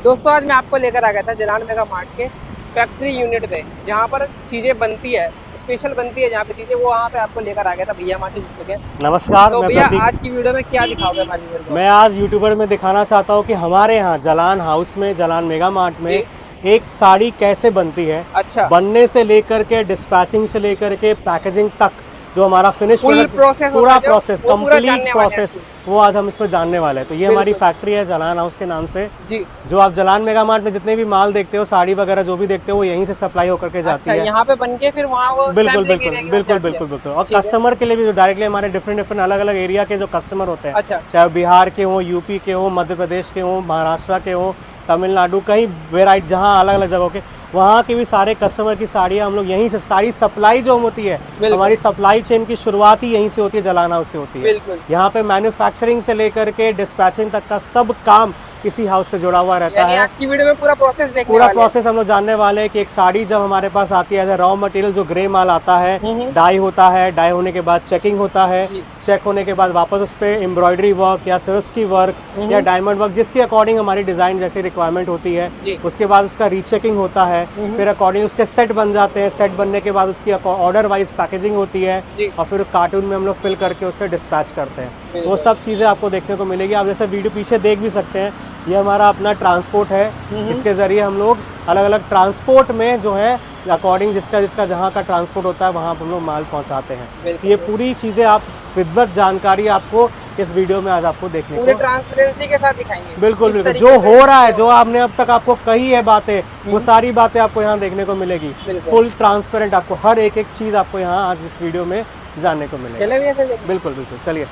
दोस्तों आज मैं आपको लेकर आ गया था जलान मेगा मार्ट के फैक्ट्री यूनिट पे, जहाँ पर चीज़ें बनती है, स्पेशल बनती है जहाँ पे चीज़ें, वो वहाँ पे आपको लेकर आ गया था। भैया वहाँ से जुड़ चुके हैं। नमस्कार, तो मैं भैया प्रतीक। आज की वीडियो में क्या दिखाओगे हमारी व्यूअर को? मैं आज यूट्यूबर में दिखाना चाहता हूँ कि हमारे यहाँ जलान हाउस में, जलान मेगा मार्ट में जी। एक साड़ी कैसे बनती है। अच्छा। बनने से लेकर के, डिस्पैचिंग से लेकर के, पैकेजिंग तक जो हमारा फिनिश फुल प्रोसेस होता पूरा है जो, प्रोसेस, वो पूरा कंप्लीट जानने वाले हैं प्रोसेस, आपको। वो आज हम इसमें जानने वाले हैं। तो ये हमारी बिल्कुल। फैक्ट्री है जलान हाउस के नाम से। जी। जो आप जलान मेगा मार्ट में जितने भी माल देखते हो, साड़ी वगैरह जो भी देखते हो, वो यहीं से सप्लाई होकर के जाती अच्छा, है। यहाँ पे बन के फिर वहाँ वो बिल्कुल सैम्पलिंग बिल्कुल एरिया की तरफ बिल्कुल जाती है। बिल्कुल बिल्कुल। और ठीक है। कस्टमर के लिए भी जो डायरेक्टली हमारे डिफरेंट डिफरेंट अलग अलग एरिया के जो कस्टमर होते हैं, अच्छा। चाहे बिहार के हों, यूपी के हों, मध्य प्रदेश के हों, महाराष्ट्र के हों, तमिलनाडु, कहीं वेराइटी जहाँ अलग अलग जगहों के, वहाँ के भी सारे कस्टमर की साड़ियाँ हम लोग यहीं से, सारी सप्लाई जो होती है, हमारी सप्लाई चेन की शुरुआत ही यहीं से होती है, जलान हाउस से होती है। बिल्कुल। यहाँ पे मैन्युफैक्चरिंग से लेकर के डिस्पैचिंग तक का सब काम इसी हाउस से जुड़ा हुआ रहता यानी है। आज की वीडियो में पूरा प्रोसेस देखने पूरा वाले हैं। प्रोसेस हम लोग जानने वाले हैं कि एक साड़ी जब हमारे पास आती है एज ए रॉ मटेरियल, जो ग्रे माल आता है, डाई होता है, डाई होने के बाद चेकिंग होता है, चेक होने के बाद वापस उस पर एम्ब्रॉयडरी वर्क या सिरोस्की वर्क या डायमंड वर्क, जिसके अकॉर्डिंग हमारी डिजाइन जैसी रिक्वायरमेंट होती है, उसके बाद उसका रीचेकिंग होता है, फिर अकॉर्डिंग उसके सेट बन जाते हैं। सेट बनने के बाद उसकी ऑर्डर वाइज पैकेजिंग होती है और फिर कार्टून में हम लोग फिल करके उससे डिस्पैच करते हैं। वो सब चीज़ें आपको देखने को मिलेगी। आप जैसे वीडियो पीछे देख भी सकते हैं, ये हमारा अपना ट्रांसपोर्ट है। इसके ज़रिए हम लोग अलग अलग ट्रांसपोर्ट में जो है अकॉर्डिंग जिसका जहाँ का ट्रांसपोर्ट होता है, वहाँ हम लोग माल पहुँचाते हैं। ये पूरी चीज़ें आप विधिवत जानकारी आपको इस वीडियो में आज आपको देखने पूरे को ट्रांसपेरेंसी के साथ दिखाएंगे। बिल्कुल बिल्कुल। जो हो रहा है, जो आपने अब तक आपको कही है बातें, वो सारी बातें आपको यहाँ देखने को मिलेगी। फुल ट्रांसपेरेंट, आपको हर एक एक चीज़ आपको यहाँ आज इस वीडियो में जानने को मिलेगी। चले भैया फिर। बिल्कुल बिल्कुल, चलिए।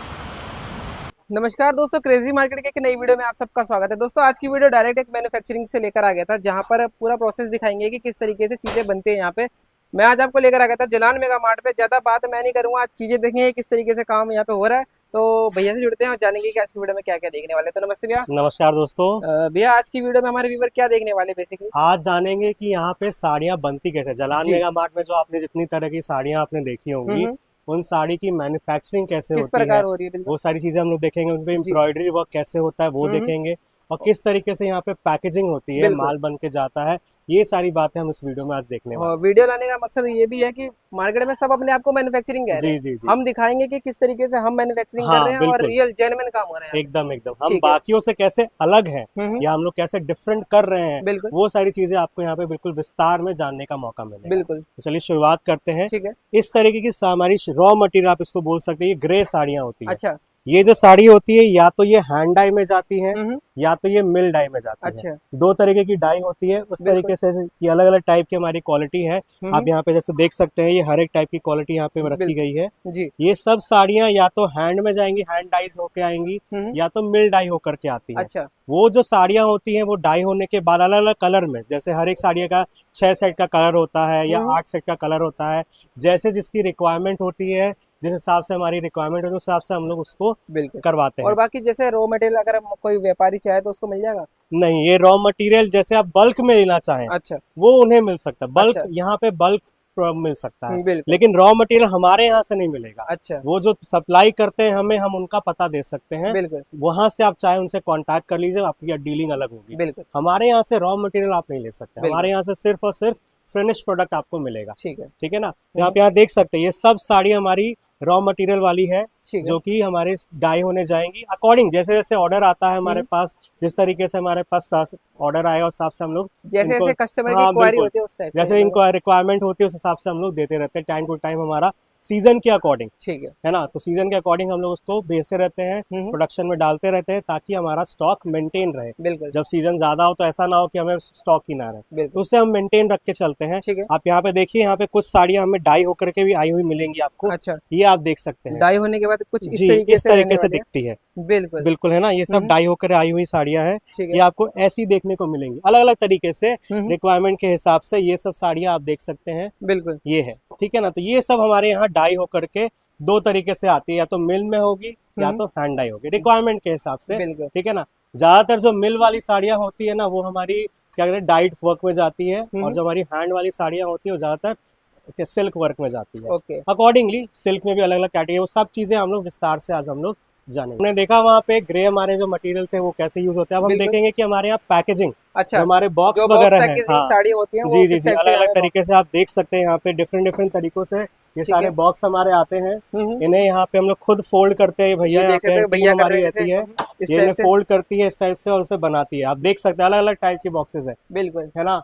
नमस्कार दोस्तों, क्रेजी मार्केट के एक नई वीडियो में आप सबका स्वागत है। दोस्तों आज की वीडियो डायरेक्ट एक मैन्युफैक्चरिंग से लेकर आ गया था, जहां पर पूरा प्रोसेस दिखाएंगे कि किस तरीके से चीजें बनती है यहाँ पे। मैं आज आपको लेकर आ गया था जलान मेगा मार्ट पे। ज्यादा बात मैं नहीं करूंगा, आज चीजें देखेंगे किस तरीके से काम यहाँ पे हो रहा है। तो भैया से जुड़ते हैं और जानेंगे कि आज की वीडियो में क्या क्या देखने वाले। तो नमस्ते भैया। नमस्कार दोस्तों। भैया आज की वीडियो में हमारे व्यूवर क्या देखने वाले बेसिकली? आज जानेंगे कि यहाँ पे साड़ियाँ बनती कैसे। जलान जी। मेगा मार्ट में जो आपने जितनी तरह की साड़ियाँ आपने देखी होंगी, उन साड़ी की मैन्युफैक्चरिंग कैसे किस होती प्रकार है, हो रही है? बिल्कुल। वो सारी चीजें हम लोग देखेंगे। उन पे एम्ब्रॉयडरी वर्क कैसे होता है वो देखेंगे, और किस तरीके से यहाँ पे पैकेजिंग होती है, माल बन के जाता है। ये सारी बातें हम इस वीडियो में आज देखने वाले हैं। वीडियो लाने का मकसद ये भी है कि मार्केट में सब अपने आप को मैन्युफैक्चरिंग कह रहे जी हैं। जी जी। हम दिखाएंगे कि किस तरीके से हम मैन्युफैक्चरिंग कर हाँ रहे हैं और बिल्कुल, रियल जेन्युइन काम हो रहे हैं। एकदम एकदम। हम ठीक है। बाकियों से कैसे अलग हैं हम्म। या हम लोग कैसे डिफरेंट कर रहे हैं, बिल्कुल वो सारी चीजें आपको यहाँ पे बिल्कुल विस्तार में जानने का मौका मिलेगा। बिल्कुल। तो चलिए शुरुआत करते हैं। ठीक है। इस तरीके की हमारी रॉ मटेरियल आप इसको बोल सकते हैं, ये ग्रे साड़ियाँ होती है। अच्छा। ये जो साड़ी होती है, या तो ये हैंड डाई में जाती है या तो ये मिल डाई में जाती है। अच्छा। दो तरीके की डाई होती है। उस तरीके से ये अलग अलग टाइप की हमारी क्वालिटी है। आप यहाँ पे जैसे देख सकते हैं, ये हर एक टाइप की क्वालिटी यहाँ पे रखी गई है। जी। ये सब साड़ियाँ या तो हैंड में जाएंगी, हैंड डाइज होके आएंगी, या तो मिल डाई होकर के आती है। अच्छा। वो जो साड़ियाँ होती हैं, वो डाई होने के बाद अलग अलग कलर में, जैसे हर एक साड़ियों का 6 सेट का कलर होता है या 8 सेट का कलर होता है, जैसे जिसकी रिक्वायरमेंट होती है, जिस हिसाब से हमारी रिक्वायरमेंट होती है, उस हिसाब से हम लोग उसको करवाते हैं। और बाकी जैसे रॉ मटेरियल अगर कोई व्यापारी चाहे तो उसको मिल जाएगा? नहीं, ये रॉ मटेरियल जैसे आप बल्क में लेना चाहें, अच्छा। वो उन्हें मिल सकता है। बल्क अच्छा। यहाँ पे बल्क मिल सकता है, बिल्कुल। लेकिन रॉ मटेरियल हमारे यहाँ से नहीं मिलेगा। अच्छा। वो जो सप्लाई करते हैं हमें, हम उनका पता दे सकते हैं। बिल्कुल वहां से आप चाहे उनसे कांटेक्ट कर लीजिए, आपकी डीलिंग अलग होगी। बिल्कुल। हमारे यहाँ से रॉ मटेरियल आप नहीं ले सकते। बिल्कुल। हमारे यहाँ से सिर्फ और सिर्फ फिनिश प्रोडक्ट आपको मिलेगा। ठीक है। ठीक है ना। तो आप यहाँ देख सकते हैं, ये सब साड़ी हमारी रॉ मटेरियल वाली है, ठीक है। जो कि हमारे डाई होने जाएंगी अकॉर्डिंग जैसे जैसे ऑर्डर आता है हमारे पास। जिस तरीके से हमारे पास ऑर्डर आएगा, उस हिसाब से हम लोग जैसे जैसे कस्टमर की हाँ क्वारी बिल्कुल, होती है उस टाइप जैसे इनको रिक्वायरमेंट होती है उस हिसाब से हम लोग देते रहते हैं। टाइम टू टाइम हमारा सीजन के अकॉर्डिंग, ठीक है ना, तो सीजन के अकॉर्डिंग हम लोग उसको भेजते रहते हैं, प्रोडक्शन में डालते रहते हैं, ताकि हमारा स्टॉक मेंटेन रहे। बिल्कुल। जब सीजन ज्यादा हो तो ऐसा ना हो कि हमें स्टॉक ही ना रहे, तो उससे हम मेंटेन रख के चलते हैं। ठीक है। आप यहाँ पे देखिए, यहाँ पे कुछ साड़ियाँ हमें डाई होकर के भी आई हुई मिलेंगी आपको। अच्छा। ये आप देख सकते हैं, डाई होने के बाद कुछ इस जी तरीके से दिखती है। बिल्कुल बिल्कुल, है ना। ये सब डाई होकर आई हुई साड़ियाँ हैं। ठीक ये आपको ऐसी देखने को मिलेंगी अलग अलग तरीके से, रिक्वायरमेंट के हिसाब से। ये सब साड़ियाँ आप देख सकते हैं, बिल्कुल ये है। ठीक है ना। तो ये सब हमारे यहाँ डाई होकर के दो तरीके से आती है, या तो मिल में होगी या तो हैंड डाई होगी, रिक्वायरमेंट के हिसाब से। बिल्कुल। ठीक है ना। ज्यादातर जो मिल वाली साड़ियाँ होती है ना, वो हमारी क्या कहते हैं, डाइट वर्क में जाती है, और जो हमारी हैंड वाली साड़ियाँ होती है वो ज्यादातर सिल्क वर्क में जाती है। ओके। अकॉर्डिंगली सिल्क में भी अलग अलग कैटेगरी, वो सब चीजें हम लोग विस्तार से आज हम लोग जाने। हमने देखा वहाँ पे ग्रे हमारे जो मटेरियल थे वो कैसे यूज होते हैं। अब हम बिल्कुल। देखेंगे कि हमारे यहाँ पैकेजिंग, अच्छा, जो हमारे बॉक्स जो बॉक्स वगैरह है, पैकेजिंग हाँ साड़ी होती है वो जी जी किस जी, टाइप अलग से अलग हमें तरीके से आप देख सकते हैं यहाँ पे डिफरेंट डिफरेंट तरीकों से ये ठीक सारे है। बॉक्स हमारे आते हैं। हम्म। इन्हें यहाँ पे हम लोग खुद फोल्ड करते हैं, भैया ये यहाँ देख सकते पे हो टीम भैया कर रहे हमारी हैं जैसे रहती है, इस ये टाइप इन्हें से। फोल्ड करती है इस टाइप से और उसे बनाती है। आप देख सकते हैं अलग अलग टाइप के बॉक्सेस बिल्कुल। है ना।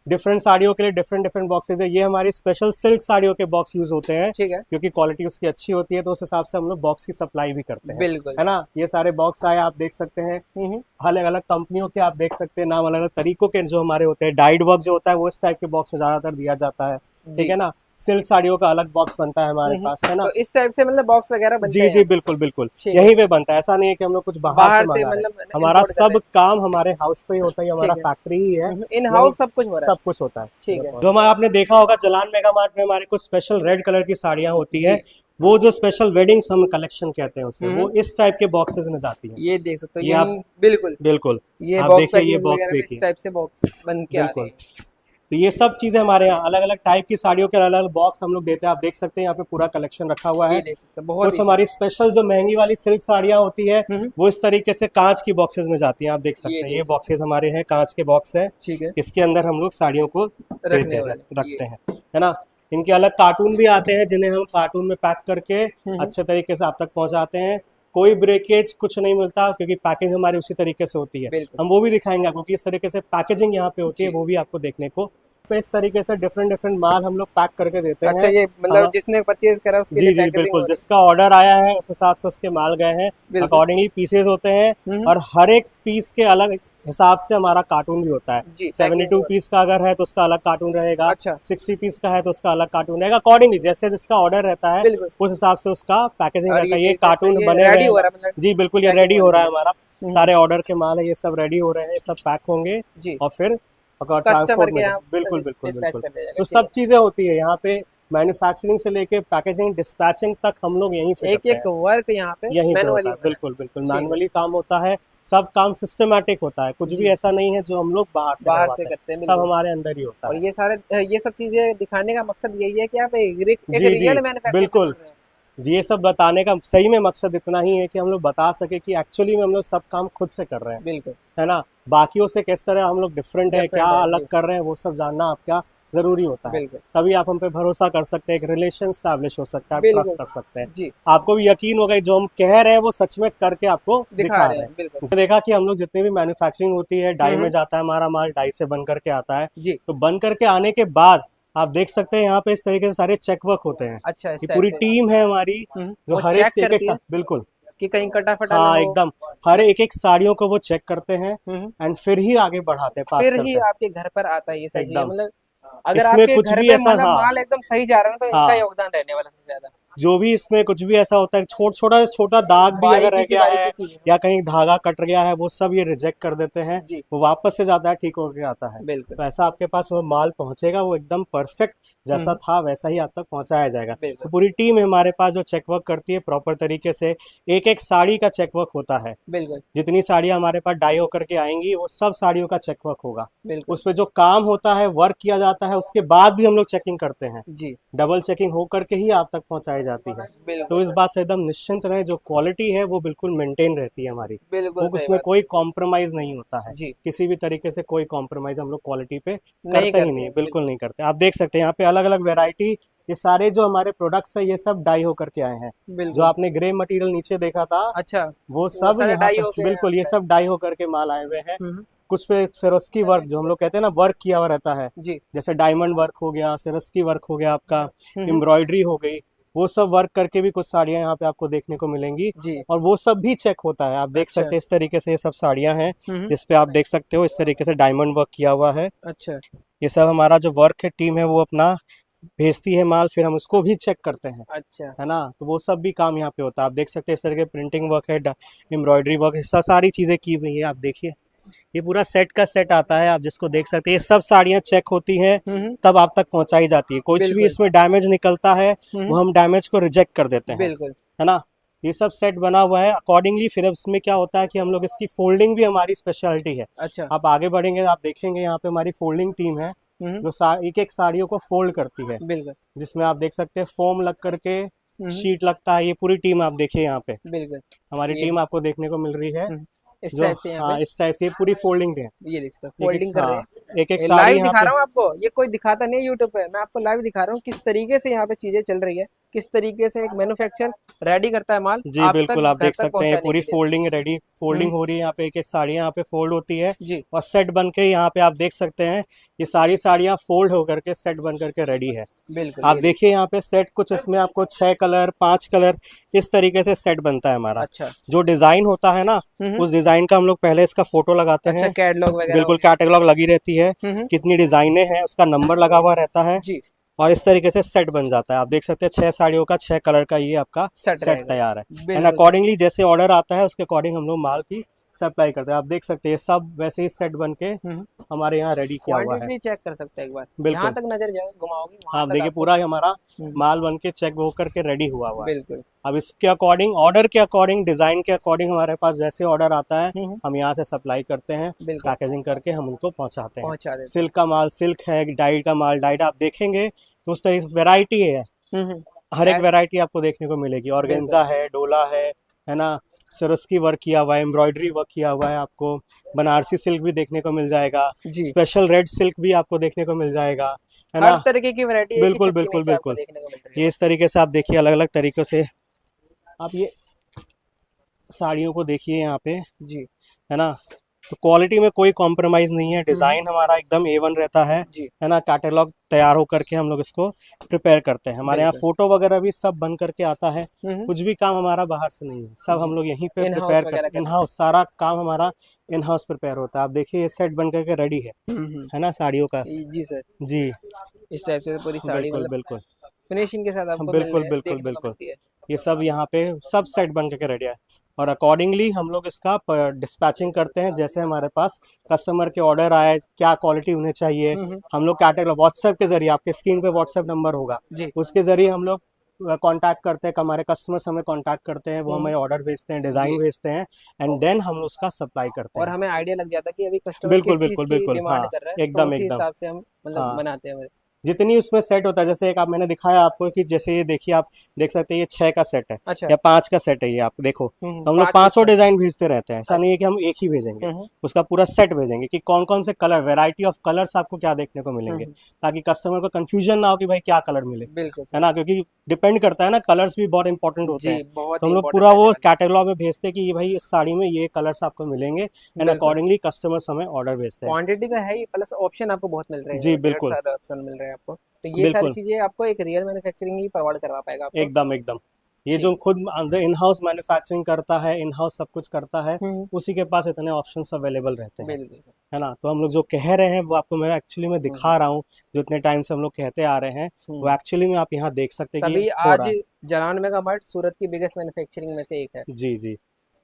डिफरेंट साड़ियों के लिए डिफरेंट डिफरेंट बॉक्सेस है। ये हमारी स्पेशल सिल्क साड़ियों के बॉक्स यूज होते हैं ठीक है। क्योंकि क्वालिटी उसकी अच्छी होती है, तो उस हिसाब से हम लोग बॉक्स की सप्लाई भी करते हैं, बिल्कुल। है ना। ये सारे बॉक्स आए आप देख सकते हैं, अलग अलग कंपनियों के आप देख सकते हैं नाम, अलग अलग तरीकों के जो हमारे होते हैं। डाइड वर्क जो होता है वो इस टाइप के बॉक्स में ज्यादातर दिया जाता है, ठीक है ना। सिल्क साड़ियों का अलग बॉक्स बनता है हमारे पास, है ना। तो इस टाइप से मतलब बॉक्स वगैरह बनते जी हैं जी बिल्कुल बिल्कुल, ठीक है। यहीं पे बनता है। ऐसा नहीं है कि हम लोग कुछ बाहर से मंगा रहे हैं, मतलब हमारा import कर रहे सब काम हमारे हाउस पे ही होता है, हमारा ठीक है। फैक्ट्री ही है, इन यहीं हाउस सब कुछ हो रहा है सब कुछ होता है। ठीक है। जो हमारा आपने देखा होगा जलान मेगा मार्ट में हमारे कुछ स्पेशल रेड कलर की साड़ियाँ होती है, जी। वो जो स्पेशल वेडिंग्स हम कलेक्शन कहते हैं उसे, वो इस टाइप के बॉक्सेस में जाती है। ये देख सकते हो ये आप बिल्कुल बिल्कुल ये आप बॉक्स देखिए, ये पैकिंग बॉक्स वगैरह भी इस देखिए, टाइप से बॉक्स बन के आ रहे बिल्कुल। हैं। तो ये सब चीजें हमारे यहाँ अलग अलग टाइप की साड़ियों के अलग अलग बॉक्स हम लोग देते हैं। आप देख सकते हैं यहाँ पे पूरा कलेक्शन रखा हुआ ये है। देख सकते हो बहुत कुछ ही हमारी स्पेशल जो महंगी वाली सिल्क साड़ियाँ होती है हम्म, वो इस तरीके से कांच की बॉक्सेस में जाती हैं, आप देख सकते ये हैं। देख ये सकते बॉक्सेस हमारे हैं, कांच के बॉक्स हैं, ठीक है। इसके अंदर हम लोग साड़ियों को देते रखने हैं, वाले रखते हैं, है ना। इनके अलग कार्टून भी आते हैं जिन्हें हम कार्टून में पैक करके अच्छे तरीके से आप तक पहुंचाते हैं। कोई ब्रेकेज कुछ नहीं मिलता क्योंकि पैकिंग हमारी उसी तरीके से होती है। बिल्कुल। हम वो भी दिखाएंगे आपको कि इस तरीके से पैकेजिंग यहाँ पे होती है, जी। वो भी आपको देखने को। पे इस तरीके से डिफरेंट डिफरेंट माल हम लोग पैक करके देते अच्छा हैं। ये मतलब जिसने परचेज करा उसके लिए जी जी पैकेजिंग हो बिल्कुल, रही जिसका ऑर्डर आया है उस हिसाब से उसके माल गए हैं, बिल्कुल। अकॉर्डिंगली पीसेज होते हैं और हर एक पीस के अलग हिसाब से हमारा कार्टून भी होता है। जी 72 पीस का अगर है तो उसका अलग कार्टून रहेगा, अच्छा 60 पीस का है तो उसका अलग कार्टून रहेगा, अकॉर्डिंगली जैसे जिसका ऑर्डर रहता है बिल्कुल। उस हिसाब से उसका पैकेजिंग और रहता है। ये देख सकते हैं, कार्टून ये बने हुए रेडी हैं, हो रहा है मतलब जी बिल्कुल, ये पैकिंग रेडी हो होने रहा है के हमारा। सारे ऑर्डर के माल है, ये सब रेडी हो रहे हैं, ये सब पैक होंगे जी और फिर कस्टमर ट्रांसपोर्ट के में यहाँ बिल्कुल बिल्कुल डिस्पैच बिल्कुल। कर दिया जाएगा तो ठीक है। सब चीजें होती है यहाँ पे, मैन्युफैक्चरिंग से लेके पैकेजिंग डिस्पैचिंग तक हम लोग यहीं से एक करते एक हैं, वर्क यहाँ पे यहीं पे होता मैनुअली है, हो रहा बिल्कुल बिल्कुल ठीक है। मैनुअली काम होता है। सब काम सिस्टमैटिक होता है, कुछ भी जी ऐसा नहीं है जो हम लोग बाहर से बाहर से करवाते हैं, करते हैं सब बिल्कुल। हमारे अंदर ही होता और है। ये सब चीजें दिखाने का मकसद यही है कि आप एक जी जी रियल मैन्युफैक्चरिंग से बिल्कुल, जुड़ रहे हैं जी ये सब बताने का सही में मकसद इतना ही है कि हम लोग बता सके कि एक्चुअली में हम लोग सब काम खुद से कर रहे हैं, बिल्कुल है ना। बाकियों से किस तरह हम लोग डिफरेंट है, क्या डिफरेंट है अलग जी कर रहे हैं, वो सब जानना आपका जरूरी होता है। बिल्कुल तभी आप हम पे भरोसा कर सकते हैं, एक रिलेशन स्टैब्लिश हो सकता है, आप बिल्कुल ट्रस्ट कर सकते हैं। जी आपको भी यकीन होगा जो हम कह रहे हैं वो सच में करके आपको दिखा दिखा रहे रहे हैं हैं। बिल्कुल जैसे देखा कि हम लोग जितनी भी मैन्युफैक्चरिंग होती है, डाई में हम्म, जाता है हमारा माल, डाई से बन करके आता है। जी तो बन करके आने के बाद आप देख सकते हैं यहाँ पे इस तरीके से सारे चेक वर्क होते हैं। अच्छा इस ये टाइप पूरी से टीम है हमारी जो वो हर चेक एक करती है बिल्कुल, कि कहीं कटा फटा ना हाँ हो एकदम, हर एक एक साड़ियों को वो चेक करते हैं हम्म, एंड फिर ही आगे बढ़ाते हैं, पास फिर ही करते हैं आपके घर पर आता है ये सारी चीजें एकदम। मतलब अगर इसमें आपके कुछ घर भी पे ऐसा, मतलब हाँ माल एकदम सही जा रहा है ना तो इनका हाँ, योगदान रहने वाला सबसे ज्यादा जो भी इसमें कुछ भी ऐसा होता है, छोटा छोटा दाग भी अगर रह बारीकी सी गया बारीकी है चीज है या कहीं धागा कट गया है, वो सब ये रिजेक्ट कर देते हैं, जी वो वापस से जाता है, ठीक होके आता है। बिल्कुल तो ऐसा आपके पास वो माल पहुंचेगा, वो एकदम परफेक्ट जैसा था वैसा ही आप तक पहुंचाया जाएगा। तो बिल्कुल पूरी टीम है हमारे पास जो चेक वर्क करती है प्रॉपर तरीके से, एक एक साड़ी का चेक वर्क होता है। बिल्कुल जितनी साड़ियाँ हमारे पास डाई होकर के आएंगी वो सब साड़ियों का चेक वर्क होगा, बिल्कुल उसपे जो काम होता है, वर्क किया जाता है, उसके बाद भी हम लोग चेकिंग करते हैं, जी डबल चेकिंग हो करके ही आप तक पहुंचाई जाती है। तो बिल्कुल इस बात से एकदम निश्चिंत रहे, जो क्वालिटी है वो बिल्कुल मेंटेन रहती है हमारी, बिल्कुल वो सही उसमें बात कोई कॉम्प्रोमाइज नहीं होता है, जी किसी भी तरीके से कोई कॉम्प्रोमाइज हम लोग क्वालिटी पे नहीं करते ही करते नहीं, हैं बिल्कुल नहीं करते। आप देख सकते हैं यहाँ पे अलग अलग वेराइटी, ये सारे जो हमारे प्रोडक्ट्स है ये सब डाई होकर के आए हैं। जो बिल्कुल आपने ग्रे मटेरियल नीचे देखा था अच्छा वो वो सब सारे यहाँ डाई पे हो गए हैं बिल्कुल, ये सब डाई होकर के माल आए हुए हैं। हम्म, कुछ पे सिरोस्की वर्क जो हम लोग कहते हैं ना, वर्क किया हुआ रहता है, जी जैसे डायमंड वर्क हो गया, सिरोस्की वर्क हो गया आपका, हम्म, एम्ब्रॉयडरी हो गई, वो सब वर्क करके भी कुछ साड़ियाँ यहाँ पे आपको देखने को मिलेंगी जी और वो सब भी चेक होता है। आप देख अच्छा सकते हैं इस तरीके से ये सब साड़ियाँ हैं, हम्म, जिसपे आप देख सकते हो इस तरीके से डायमंड वर्क किया हुआ है। अच्छा ये सब हमारा जो वर्क है, टीम है वो अपना भेजती है माल, फिर हम उसको भी चेक करते हैं, अच्छा है ना। तो वो सब भी काम यहाँ पे होता है। आप देख सकते हैं इस तरह के प्रिंटिंग वर्क है, एम्ब्रॉयडरी वर्क, हिस्सा सारी चीज़ें की हुई है। आप देखिए ये पूरा सेट का सेट आता है, आप जिसको देख सकते हैं, ये सब साड़ियाँ चेक होती हैं तब आप तक पहुंचाई जाती है। कुछ भी बिल्कुल इसमें डैमेज निकलता है वो हम डैमेज को रिजेक्ट कर देते हैं, बिल्कुल है ना। ये सब सेट बना हुआ है अकॉर्डिंगली। फिर इसमें क्या होता है कि हम लोग इसकी फोल्डिंग भी हमारी स्पेशलिटी है। अच्छा आप आगे बढ़ेंगे आप देखेंगे यहाँ पे हमारी फोल्डिंग टीम है जो एक एक साड़ियों को फोल्ड करती है, बिल्कुल जिसमें आप देख सकते हैं फोम लग करके शीट लगता है, ये पूरी टीम आप देखिए यहाँ पे बिल्कुल हमारी ये टीम आपको देखने को मिल रही है। इस जो टाइप से यहाँ हाँ पे इस टाइप से ये पूरी फोल्डिंग है, ये देखो एक फोल्डिंग कर रहे हैं। हाँ एक एक ये साड़ी लाइव यहाँ दिखा पे। रहा हूँ आपको, ये कोई दिखाता नहीं यूट्यूब पे, मैं आपको लाइव दिखा रहा हूँ किस तरीके से यहाँ पे चीजें चल रही है, किस तरीके से एक मैन्युफैक्चर रेडी करता है माल जी आप तक बिल्कुल, आप घर देख तक सकते हैं ये पहुंचाने पूरी के लिए। फोल्डिंग रेडी, फोल्डिंग हो रही है यहाँ पे, एक एक साड़ी यहाँ पे फोल्ड होती है जी और सेट बन के यहाँ पे आप देख सकते हैं ये सारी साड़ियाँ फोल्ड होकर के सेट बन करके रेडी है। बिल्कुल आप ये देखिए यहाँ पे सेट कुछ इसमें आपको 6 कलर 5 कलर इस तरीके से सेट बनता है हमारा। अच्छा जो डिजाइन होता है ना हम्म उस डिजाइन का हम लोग पहले इसका फोटो लगाते अच्छा हैं, कैटलॉग वगैरह हो बिल्कुल कैटलॉग लगी रहती है, गया। कितनी डिजाइनें हैं उसका नंबर लगा हुआ रहता है जी और इस तरीके से सेट बन जाता है। आप देख सकते हैं 6 साड़ियों का 6 कलर का ये आपका सेट सेट रहेगा तैयार है एंड बिल्कुल अकॉर्डिंगली जैसे ऑर्डर आता है उसके अकॉर्डिंग हम लोग माल की सप्लाई करते हैं। आप देख सकते हैं सब वैसे ही सेट बन के हमारे यहाँ रेडी किया हुआ है। क्वांटिटी चेक कर सकते हैं एक बार, जहाँ बिल्कुल तक नजर जाए घुमाओगी वहां आप तक देखिए आपको पूरा ही हमारा हम्म, माल बन के चेक होकर के रेडी हुआ हुआ है। बिल्कुल अब इसके अकॉर्डिंग ऑर्डर के अकॉर्डिंग डिजाइन के अकॉर्डिंग हमारे पास जैसे ऑर्डर आता है हम यहाँ से सप्लाई करते हैं, बिल्कुल पैकेजिंग करके हम उनको पहुँचाते हैं। पहुंचा देते सिल्क का माल सिल्क है, डाई का माल डाई, आप देखेंगे तो उस तरीके से वेराइटी है, हैं। हर एक वैरायटी आपको देखने को मिलेगी। ऑर्गेन्जा है, डोला है ना, सरस्की वर्क किया हुआ है, एम्ब्रॉयडरी वर्क किया हुआ है, आपको बनारसी सिल्क भी देखने को मिल जाएगा, जी स्पेशल रेड सिल्क भी आपको देखने को मिल जाएगा, है हर ना। तरीके की वैरायटी एक ही बिल्कुल छत के बिल्कुल नीचे आपको बिल्कुल, देखने को मिल रही ये इस तरीके से आप देखिए अलग अलग तरीक़ों से आप ये साड़ियों को देखिए यहाँ पे, है जी है ना। तो क्वालिटी में कोई कॉम्प्रोमाइज़ नहीं है, डिज़ाइन हमारा एकदम A1 रहता जी है ना। कैटलॉग तैयार हो करके हम लोग इसको प्रिपेयर करते हैं, हमारे यहाँ बिल्कुल फोटो वगैरह भी सब बन करके आता है, कुछ भी काम हमारा बाहर से नहीं है, सब हम जी लोग यहीं पे इन हाउस प्रिपेयर वगैरह करते हैं, इन करते हाउस सारा काम हमारा इन हाउस प्रिपेयर होता है। आप देखिए ये सेट बन करके रेडी हैं है ना साड़ियों का। जी सर जी इस टाइप से पूरी साड़ी बिल्कुल मतलब बिल्कुल फिनिशिंग के साथ आपको बिल्कुल बिल्कुल देखने को बिल्कुल, मिलती है ये सब यहाँ पे सब सेट बन करके रेडी है और अकॉर्डिंगली हम लोग इसका डिस्पैचिंग करते हैं। जैसे हमारे पास कस्टमर के ऑर्डर आए, क्या क्वालिटी उन्हें चाहिए, हम लोग कैटलॉग व्हाट्सएप के जरिए, आपके स्क्रीन पे व्हाट्सएप नंबर होगा, जी उसके जरिए हम लोग कांटेक्ट करते हैं, हमारे कस्टमर्स हमें कांटेक्ट करते हैं, वो हमें ऑर्डर भेजते हैं, डिज़ाइन जी भेजते हैं एंड देन हम उसका सप्लाई करते और हैं। हमें आइडिया लग जाता है कि अभी कस्टमर बिल्कुल किस चीज़ बिल्कुल की बिल्कुल, डिमांड हाँ कर रहा है, तो एकदम उसी एकदम, हिसाब से हम मतलब हाँ बनाते हैं। जितनी उसमें सेट होता है, जैसे एक आप मैंने दिखाया आपको कि जैसे ये देखिए आप देख सकते हैं ये 6 का सेट है अच्छा या 5 का सेट है, ये आप देखो तो हम लोग 5 पांचों पीस डिजाइन भेजते रहते हैं, ऐसा का नहीं है कि हम एक ही भेजेंगे, हम्म उसका पूरा सेट भेजेंगे कि कौन कौन से कलर, वैरायटी ऑफ कलर्स आपको क्या देखने को मिलेंगे, हम्म, ताकि कस्टमर को कंफ्यूजन ना हो कि भाई क्या कलर मिले, बिल्कुल है सर ना, क्योंकि डिपेंड करता है ना, कलर्स भी बहुत इंपॉर्टेंट होते जी हैं। बहुत तो ही हम लोग इम्पोर्टेंट पूरा रहने वो वाले कैटेलॉग में भेजते हैं कि ये भाई इस साड़ी में ये कलर्स आपको मिलेंगे एंड बिल्कुल अकॉर्डिंगली कस्टमर्स हमें ऑर्डर भेजते हैं। क्वांटिटी तो है ही प्लस ऑप्शन आपको बहुत मिल रहे जी हैं, ढेर बिल्कुल सारे ऑप्शन मिल रहे हैं आपको, तो ये सारी बिल्कुल चीज़ें आपको एक रियल मैन्युफैक्चरिंग ही प्रोवाइड करवा पाएगा आपको। एकदम एकदम, ये ठीक जो खुद इन हाउस मैन्युफैक्चरिंग करता है, इन हाउस सब कुछ करता है, हम्म उसी के पास इतने ऑप्शंस अवेलेबल रहते हैं, बिल्कुल सर है ना। तो हम लोग जो कह रहे हैं वो आपको मैं एक्चुअली में हम्म दिखा रहा हूँ, जो इतने टाइम से हम लोग कहते आ रहे हैं वो हम्म एक्चुअली में आप यहाँ देख सकते हैं कि ये तभी हो आज रहा है। जालान मेगा मार्ट सूरत की बिगेस्ट मैन्युफैक्चरिंग में से एक है। जी जी,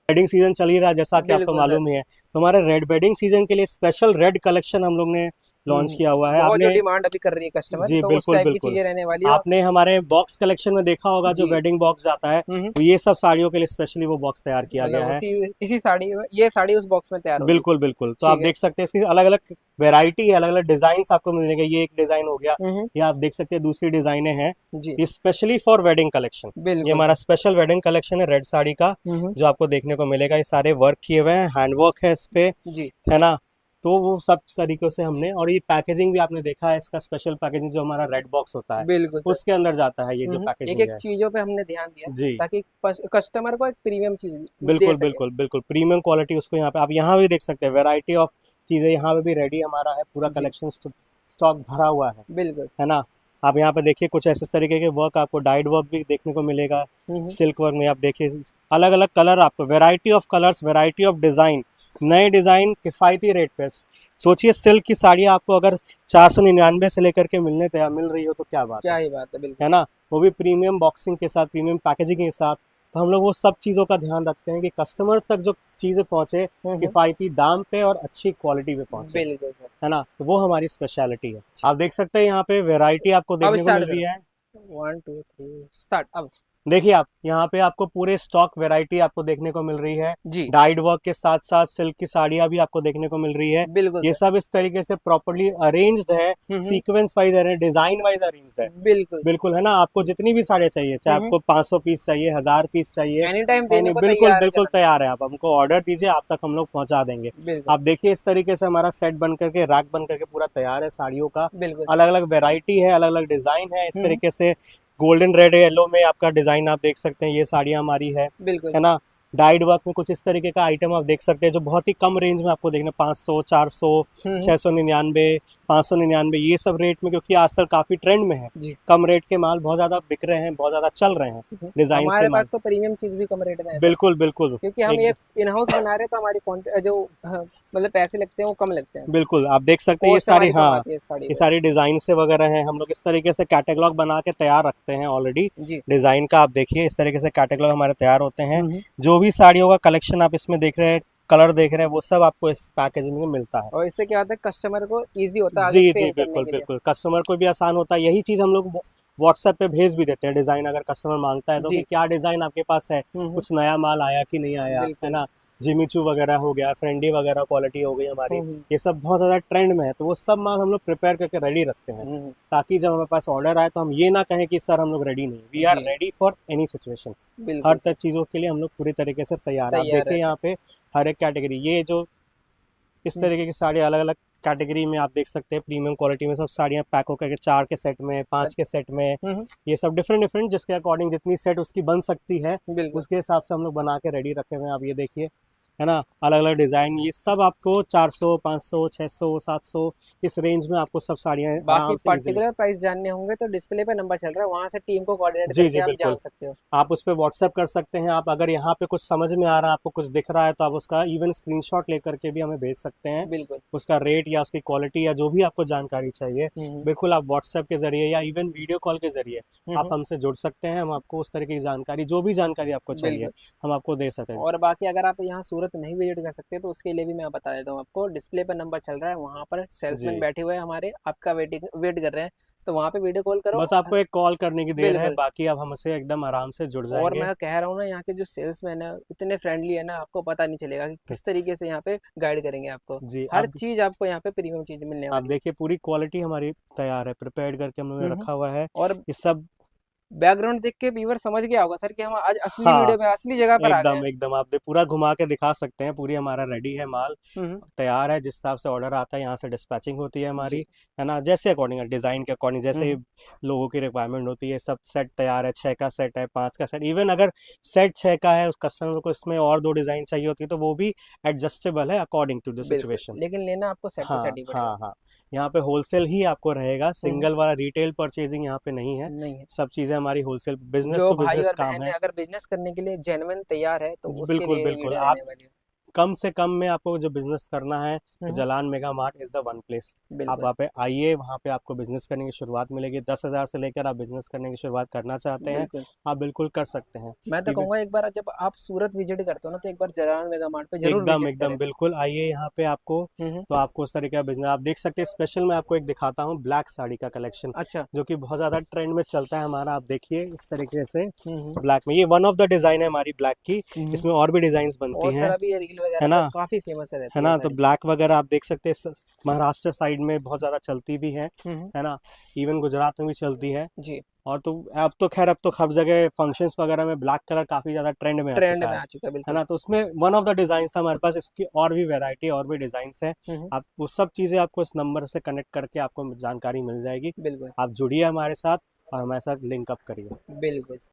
वेडिंग सीजन चल ही रहा है जैसा कि आपको बिल्कुल सर मालूम ही है, तो हमारे रेड वेडिंग सीजन के लिए स्पेशल रेड कलेक्शन हम लोग ने लॉन्च किया हुआ है। बहुत जो आपने डिमांड अभी कर रही है कस्टमर, जी तो उस बिल्कुल टाइप की बिल्कुल, चीज़ें रहने वाली है। आपने हमारे बॉक्स कलेक्शन में देखा होगा जो जी वेडिंग बॉक्स जाता है, हम्म तो ये सब साड़ियों के लिए स्पेशली वो बॉक्स तैयार किया मतलब गया है। उसी इसी साड़ी में ये साड़ी उस बॉक्स में तैयार होगी। बिल्कुल बिल्कुल, तो आप ठीक है देख सकते हैं इसकी अलग अलग वैरायटी है, अलग अलग डिजाइन आपको मिलेंगे। ये एक डिजाइन हो गया, ये आप देख सकते हैं दूसरी डिजाइनें हैं, जी ये स्पेशली फॉर वेडिंग कलेक्शन, ये बिल्कुल हमारा सर स्पेशल वेडिंग कलेक्शन है रेड साड़ी का, जो आपको देखने को मिलेगा। ये सारे वर्क किए हुए हैं, हैंड वर्क है इस पे, जी है ना। तो वो सब तरीकों से हमने, और ये पैकेजिंग भी आपने देखा है, इसका स्पेशल पैकेजिंग जो हमारा रेड बॉक्स होता है बिल्कुल सर उसके अंदर जाता है ये जो एक पैकेजिंग एक है। चीज़ों पे हमने ध्यान दिया जी ताकि कस्टमर को एक प्रीमियम चीज़ दे बिल्कुल सके। बिल्कुल बिल्कुल, प्रीमियम क्वालिटी उसको यहाँ पे आप यहाँ भी देख सकते हैं, वेराइटी ऑफ चीज़ें यहाँ पे भी रेडी हमारा है, पूरा जी कलेक्शन स्टॉक भरा हुआ बिल्कुल है ना। आप यहाँ पे देखिए कुछ ऐसे तरीके के वर्क, आपको डाइड वर्क भी देखने को मिलेगा, हम्म सिल्क वर्क में आप देखिए अलग अलग कलर, आपको variety of colours, variety of design, नए डिज़ाइन किफ़ायती रेट पे। सोचिए सिल्क की साड़ी आपको अगर 499 से लेकर के मिलने तैयार मिल रही हो तो क्या बात क्या ही बात है बिल्कुल है ना, वो भी प्रीमियम बॉक्सिंग के साथ, प्रीमियम पैकेजिंग के साथ। तो हम लोग वो सब चीज़ों का ध्यान रखते हैं कि कस्टमर तक जो चीज़ें पहुँचे किफ़ायती दाम पे और अच्छी क्वालिटी पे पहुँचे, बिल्कुल सर है ना। तो वो हमारी स्पेशलिटी है। आप देख सकते हैं यहाँ पे वैरायटी आपको अब देखने को स्टार्ट मिल रही है। करो 1 2 3 स्टार्ट अब देखिए आप यहाँ पे आपको पूरे स्टॉक वैरायटी आपको देखने को मिल रही है। जी डाइड वर्क के साथ साथ सिल्क की साड़ियाँ भी आपको देखने को मिल रही है। बिल्कुल ये सर। सब इस तरीके से प्रॉपर्ली अरेंज्ड है, सीक्वेंस वाइज है, डिजाइन वाइज अरेंज्ड है। बिल्कुल। बिल्कुल है ना। आपको जितनी भी साड़ियाँ चाहिए, चाहे आपको 500 पीस चाहिए, 1000 पीस चाहिए, एनी टाइम देने को बिल्कुल तैयार है बिल्कुल जनाब। तैयार है। आप हमको ऑर्डर दीजिए, आप तक हम लोग पहुंचा देंगे। बिल्कुल आप देखिए इस तरीके से हमारा सेट बन करके, रैक बन करके पूरा तैयार है साड़ियों का। बिल्कुल। अलग अलग वैरायटी है, अलग अलग डिजाइन है। इस हम्म तरीके से गोल्डन रेड येलो में आपका डिजाइन आप देख सकते हैं, ये साड़ियाँ हमारी बिल्कुल। है ना। डाइड वर्क में कुछ इस तरीके का आइटम आप देख सकते हैं जो बहुत ही कम रेंज में आपको देखना, 500, 400, हम्म 699, 599, ये सब रेट में, क्योंकि आजकल काफी ट्रेंड में है। जी। कम रेट के माल बहुत ज्यादा बिक रहे हैं, बहुत ज्यादा चल रहे हैं डिजाइन के हमारे पास माल। तो प्रीमियम चीज भी कम रेट में है सर, बिल्कुल बिल्कुल। क्योंकि हम एक ये इन हाउस बना रहे हैं तो हमारी जो मतलब पैसे लगते हैं वो कम लगते हैं। बिल्कुल आप देख सकते हैं ये कॉस्ट सारी, हमारी कम हाँ आती है इस साड़ी ये पे। सारी डिजाइन से वगैरह हैं। हम लोग इस तरीके से कैटलॉग बना के तैयार रखते हैं ऑलरेडी। जी। डिजाइन का आप देखिए इस तरीके से कैटलॉग हमारे तैयार होते हैं। हम्म जो भी साड़ियों का कलेक्शन आप इसमें देख रहे हैं, कलर देख रहे हैं, वो सब आपको इस पैकेजिंग में मिलता है। और इससे क्या होता है, कस्टमर को इजी होता है आगे जी जी सेल करने बिल्कुल के लिए। बिल्कुल, कस्टमर को भी आसान होता है। यही चीज़ हम लोग व्हाट्सएप पे भेज भी देते हैं डिज़ाइन, अगर कस्टमर मांगता है तो, कि जी। क्या डिज़ाइन आपके पास है, हम्म कुछ नया माल आया कि नहीं आया, है बिल्कुल। ना। जिमी चू वगैरह हो गया, फ्रेंडी वगैरह क्वालिटी हो गई हमारी, हम्म ये सब बहुत ज़्यादा ट्रेंड में है, तो वो सब माल हम लोग प्रिपेयर करके रेडी रखते हैं, हम्म, ताकि जब हमारे पास ऑर्डर आए तो हम ये ना कहें कि सर हम लोग रेडी नहीं, वी आर जी रेडी फॉर एनी सिचुएशन। हर बिल्कुल सर। चीज़ों के लिए हम लोग पूरी तरीके से तैयार हैं। आप तैयार देखिए रहते यहाँ पे हर एक कैटेगरी, ये जो इस हैं। तरीके की साड़ी अलग अलग कैटेगरी में आप देख सकते हैं, प्रीमियम क्वालिटी में सब साड़ियाँ पैक होकर के 4 के सेट में, 5 के सेट में, हम्म ये सब डिफरेंट डिफरेंट जिसके अकॉर्डिंग जितनी सेट उसकी बन सकती है, बिल्कुल। उसके हिसाब से हम लोग बना के रेडी रखे हुए हैं। आप ये देखिए, है ना, अलग अलग डिज़ाइन, ये सब आपको 400, 500, 600, 700 इस रेंज में आपको सब साड़ियाँ बाकी आराम से इजीली। पर्टिकुलर प्राइस जानने होंगे तो डिस्प्ले पे नंबर चल रहा है, वहां से टीम को कोऑर्डिनेट जी करके जी आप बिल्कुल। जान सकते हो। आप उस पर व्हाट्सएप कर सकते हैं। आप अगर यहाँ पे कुछ समझ में आ रहा है, आपको कुछ दिख रहा है, तो आप उसका इवन स्क्रीनशॉट लेकर के भी हमें भेज सकते हैं। बिल्कुल। उसका रेट या उसकी क्वालिटी या जो भी आपको जानकारी चाहिए, हम्म बिल्कुल आप व्हाट्सएप के जरिए या इवन वीडियो कॉल के जरिए आप हम्म हमसे जुड़ सकते हैं। हम आपको उस तरह की जानकारी, जो भी जानकारी आपको चाहिए, बिल्कुल। हम आपको दे सकेंगे। और बाकी अगर आप यहाँ सूरत नहीं विजिट कर सकते तो उसके लिए भी मैं बता देता हूँ आपको, डिस्प्ले पर नंबर चल रहा है, वहाँ पर सेल्समैन जी, बैठे हुए हैं हमारे, आपका वेट कर रहे हैं, तो वहाँ पे वीडियो कॉल करो। बस आपको एक कॉल करने की देर है, बिल्कुल। बाकी आप हमसे एकदम आराम से जुड़ और जाएंगे। मैं कह रहा हूँ ना, यहाँ के जो सेल्समैन है इतने फ्रेंडली है ना, आपको पता नहीं चलेगा कि किस तरीके से यहाँ पे गाइड करेंगे आपको। जी हर आप चीज आपको यहाँ पे प्रीमियम चीज मिलने आप वाली देखिए पूरी क्वालिटी हमारी तैयार है, प्रिपेयर्ड करके हमने है। रखा हुआ है। और ये सब, बैकग्राउंड देख के व्यूवर समझ गया होगा सर कि हम आज असली हाँ वीडियो में असली जगह पर आ गए हैं। एकदम एकदम, आप पूरा घुमा के दिखा सकते हैं। पूरी हमारा रेडी है माल, हम्म तैयार है। जिस हिसाब से ऑर्डर आता है यहाँ से डिस्पैचिंग होती है हमारी, जी। है ना, जैसे अकॉर्डिंग डिज़ाइन के अकॉर्डिंग, जैसे हम्म लोगों की रिक्वायरमेंट होती है। सब सेट तैयार है, 6 का सेट है, 5 का सेट, इवन अगर सेट 6 का है, उस कस्टमर को इसमें और 2 डिज़ाइन चाहिए होती है तो वो भी एडजस्टेबल है अकॉर्डिंग टू द बिल्कुल, सिचुएशन। लेकिन लेना आपको सेट टू हाँ सेट ही पड़ेगा। हाँ हाँ, यहाँ पे होलसेल ही आपको रहेगा, हम्म सिंगल वाला रिटेल परचेजिंग यहाँ पे नहीं है। नहीं है। सब चीज़ें हमारी होलसेल, बिजनेस जो टू भाई बिजनेस और काम बहन है। अगर बिजनेस करने के लिए जेन्युइन तैयार है तो उसके बिल्कुल लिए ये बिल्कुल। वीडियो आप रहने वाली है। कम से कम में आपको जो बिजनेस करना है तो hmm Jalan mega mart is the one place. आप बिल्कुल वहाँ पे आइए, वहाँ पे आपको बिजनेस करने की शुरुआत मिलेगी। 10,000 से लेकर आप बिजनेस करने की शुरुआत करना चाहते हैं, बिल्कुल। आप बिल्कुल कर सकते हैं। मैं तो इवन कहूँगा एक बार जब आप सूरत विजिट करते हो ना, तो एक बार जलान मेगा मार्ट पे जरूर एकदम विजिट एकदम करें। बिल्कुल आइए यहाँ पे आपको, हम्म तो आपको उस तरीके का बिजनेस आप देख सकते हैं। स्पेशल मैं आपको एक दिखाता हूँ ब्लैक साड़ी का कलेक्शन, अच्छा। जो कि बहुत ज़्यादा ट्रेंड में चलता है हमारा। आप देखिए इस तरीके से हम्म ब्लैक में, ये वन ऑफ द डिज़ाइन है हमारी ब्लैक की। हम्म इसमें और भी डिज़ाइंस बनती और सर हैं, अभी ये रील है वगैरह पे ना, काफी फेमस है रहती है ना। तो साड़ी। ब्लैक वगैरह आप देख सकते हैं, महाराष्ट्र साइड में बहुत ज़्यादा चलती भी हम्म है ना। इवन गुजरात में भी चलती है। जी। और तो अब तो खैर, अब तो हर जगह फंक्शंस वगैरह में ब्लैक कलर काफ़ी ज़्यादा ट्रेंड में आ ट्रेंड चुका में आ चुका है है बिल्कुल। ना। तो उसमें वन ऑफ द डिज़ाइन था हमारे पास, इसकी और भी वैरायटी और भी डिज़ाइंस है। हम्म आप वो सब चीज़ें आपको इस नंबर से कनेक्ट करके आपको जानकारी मिल जाएगी। बिल्कुल आप जुड़िए हमारे साथ और हमारे साथ लिंक अप करिए। बिल्कुल।